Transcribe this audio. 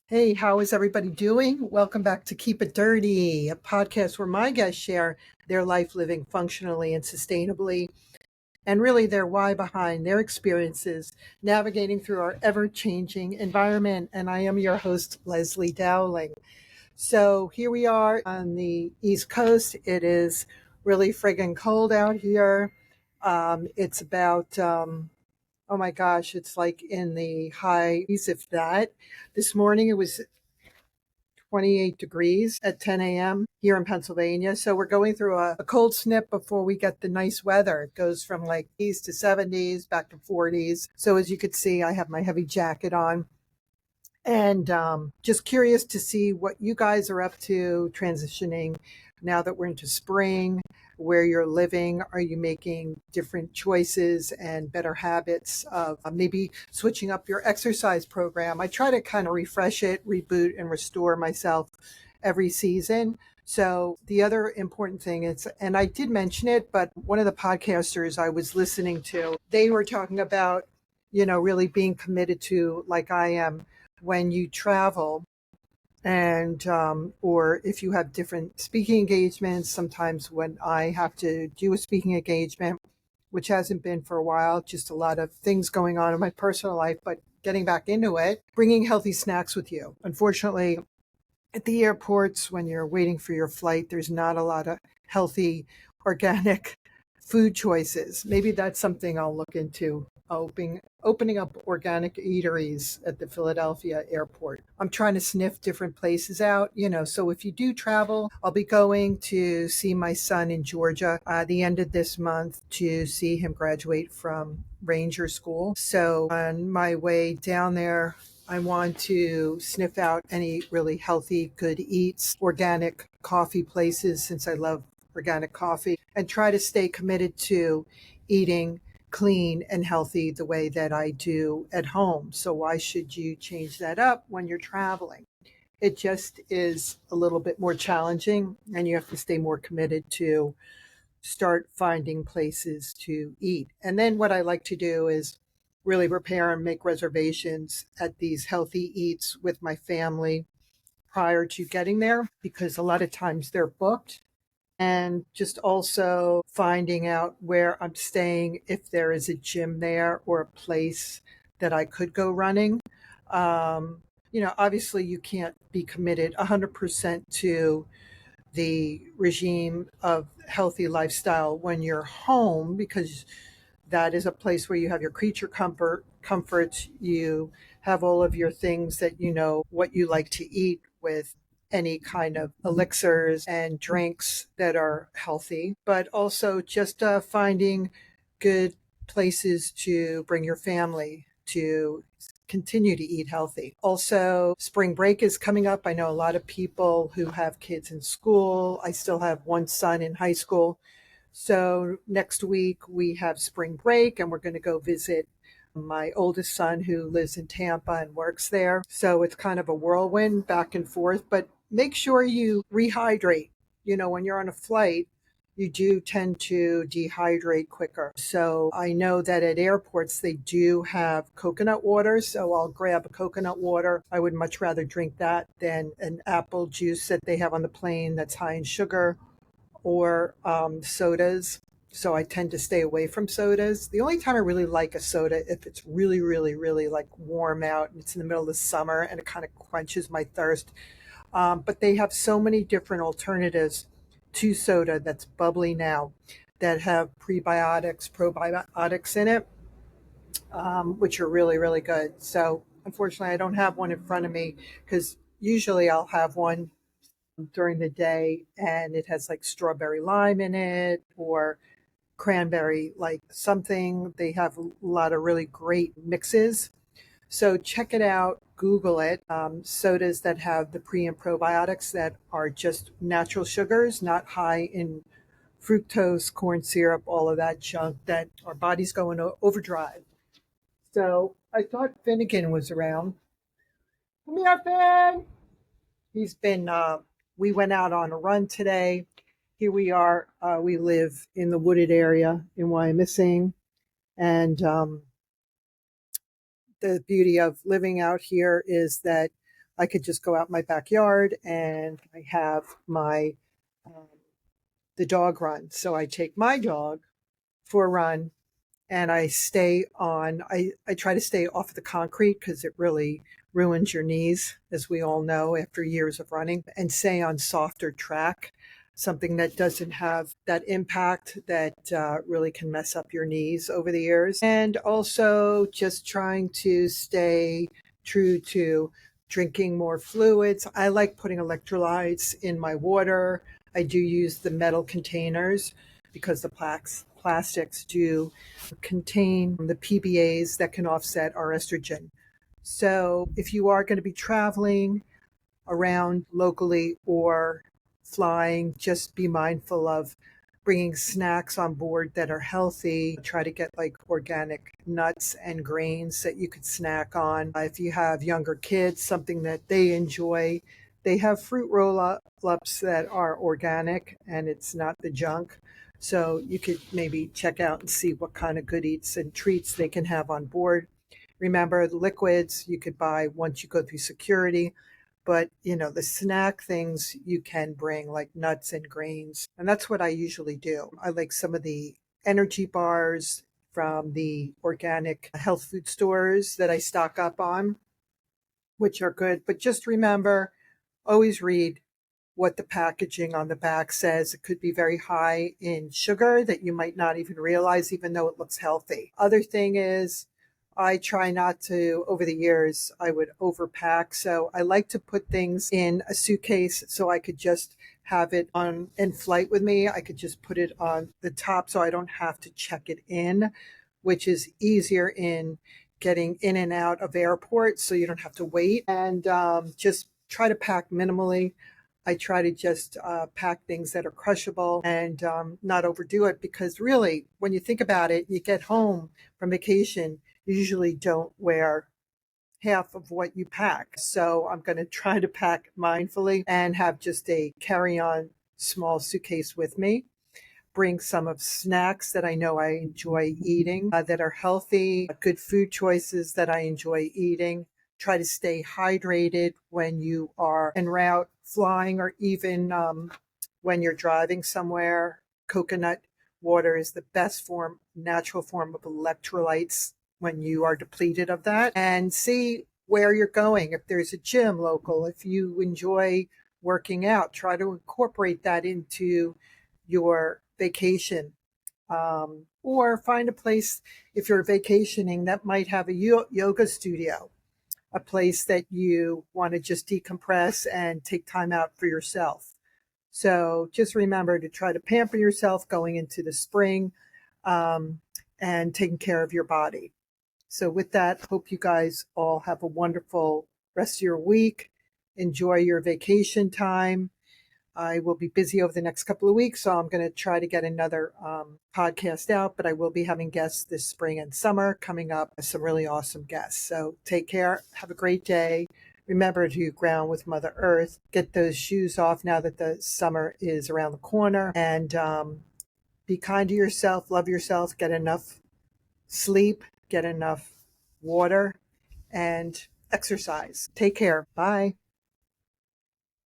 Hey, how is everybody doing? Welcome back to Keep It Dirty, a podcast where my guests share their life living functionally and sustainably, and really their why behind their experiences navigating through our ever changing environment. And I am your host, Leslie Dowling. So here we are on the East Coast. It is really friggin' cold out here. It's about oh my gosh, it's like in the high, if that. This morning it was 28 degrees at 10 a.m. here in Pennsylvania. So we're going through a cold snip before we get the nice weather. It goes from like east to 70s back to 40s. So as you could see, I have my heavy jacket on. And just curious to see what you guys are up to transitioning now that we're into spring, where you're living. Are you making different choices and better habits of maybe switching up your exercise program? I try to kind of refresh it, reboot, and restore myself every season. So the other important thing is, and I did mention it, but one of the podcasters I was listening to, they were talking about, really being committed to, like I am, when you travel and or if you have different speaking engagements. Sometimes when I have to do a speaking engagement, which hasn't been for a while, just a lot of things going on in my personal life, but getting back into it, bringing healthy snacks with you. Unfortunately, at the airports, when you're waiting for your flight, there's not a lot of healthy organic food choices. Maybe that's something I'll look into, opening up organic eateries at the Philadelphia airport. I'm trying to sniff different places out, so if you do travel, I'll be going to see my son in Georgia the end of this month to see him graduate from Ranger School. So on my way down there, I want to sniff out any really healthy, good eats, organic coffee places, since I love organic coffee, and try to stay committed to eating clean and healthy the way that I do at home. So why should you change that up when you're traveling? It just is a little bit more challenging, and you have to stay more committed to start finding places to eat. And then what I like to do is really prepare and make reservations at these healthy eats with my family prior to getting there, because a lot of times they're booked. And just also finding out where I'm staying, if there is a gym there or a place that I could go running. Obviously you can't be committed 100% to the regime of healthy lifestyle when you're home, because that is a place where you have your creature comforts. You have all of your things that what you like to eat, with any kind of elixirs and drinks that are healthy, but also just finding good places to bring your family to continue to eat healthy. Also, spring break is coming up. I know a lot of people who have kids in school. I still have one son in high school. So next week we have spring break, and we're going to go visit my oldest son who lives in Tampa and works there. So it's kind of a whirlwind back and forth, but make sure you rehydrate. When you're on a flight, you do tend to dehydrate quicker. So I know that at airports they do have coconut water. So I'll grab a coconut water. I would much rather drink that than an apple juice that they have on the plane that's high in sugar, or sodas. So I tend to stay away from sodas. The only time I really like a soda, if it's really, really, really like warm out and it's in the middle of the summer and it kind of quenches my thirst. But they have so many different alternatives to soda that's bubbly now, that have prebiotics, probiotics in it, which are really, really good. So unfortunately, I don't have one in front of me, because usually I'll have one during the day and it has like strawberry lime in it, or cranberry, like something. They have a lot of really great mixes. So check it out, Google it. Sodas that have the pre and probiotics that are just natural sugars, not high in fructose, corn syrup, all of that junk that our body's going overdrive. So I thought Finnegan was around. Come here, Finn. He's been, we went out on a run today. Here we are. We live in the wooded area in Wyomissing. And the beauty of living out here is that I could just go out in my backyard and I have my um, the dog run. So I take my dog for a run and I try to stay off the concrete because it really ruins your knees, as we all know, after years of running, and stay on softer track, something that doesn't have that impact that really can mess up your knees over the years. And also just trying to stay true to drinking more fluids. I like putting electrolytes in my water. I do use the metal containers because the plastics do contain the PBAs that can offset our estrogen. So if you are going to be traveling around locally or flying, just be mindful of bringing snacks on board that are healthy. Try to get like organic nuts and grains that you could snack on. If you have younger kids, something that they enjoy, they have fruit roll ups that are organic and it's not the junk. So you could maybe check out and see what kind of good eats and treats they can have on board. Remember, the liquids you could buy once you go through security, but the snack things you can bring like nuts and grains. And that's what I usually do. I like some of the energy bars from the organic health food stores that I stock up on, which are good. But just remember, always read what the packaging on the back says. It could be very high in sugar that you might not even realize, even though it looks healthy. Other thing is, I try not to, over the years, I would overpack. So I like to put things in a suitcase so I could just have it on in flight with me. I could just put it on the top so I don't have to check it in, which is easier in getting in and out of airports so you don't have to wait. And just try to pack minimally. I try to just pack things that are crushable and not overdo it, because really, when you think about it, you get home from vacation, you usually don't wear half of what you pack. So I'm going to try to pack mindfully and have just a carry-on small suitcase with me. Bring some of snacks that I know I enjoy eating, that are healthy, good food choices that I enjoy eating. Try to stay hydrated when you are en route flying, or even when you're driving somewhere. Coconut water is the best natural form of electrolytes when you are depleted of that. And see where you're going. If there's a gym local, if you enjoy working out, try to incorporate that into your vacation. Or find a place, if you're vacationing, that might have a yoga studio, a place that you want to just decompress and take time out for yourself. So just remember to try to pamper yourself going into the spring, um, and taking care of your body. So with that, hope you guys all have a wonderful rest of your week. Enjoy your vacation time. I will be busy over the next couple of weeks, so I'm going to try to get another podcast out, but I will be having guests this spring and summer coming up, some really awesome guests. So take care. Have a great day. Remember to ground with Mother Earth. Get those shoes off now that the summer is around the corner. And be kind to yourself. Love yourself. Get enough sleep. Get enough water. And exercise. Take care. Bye.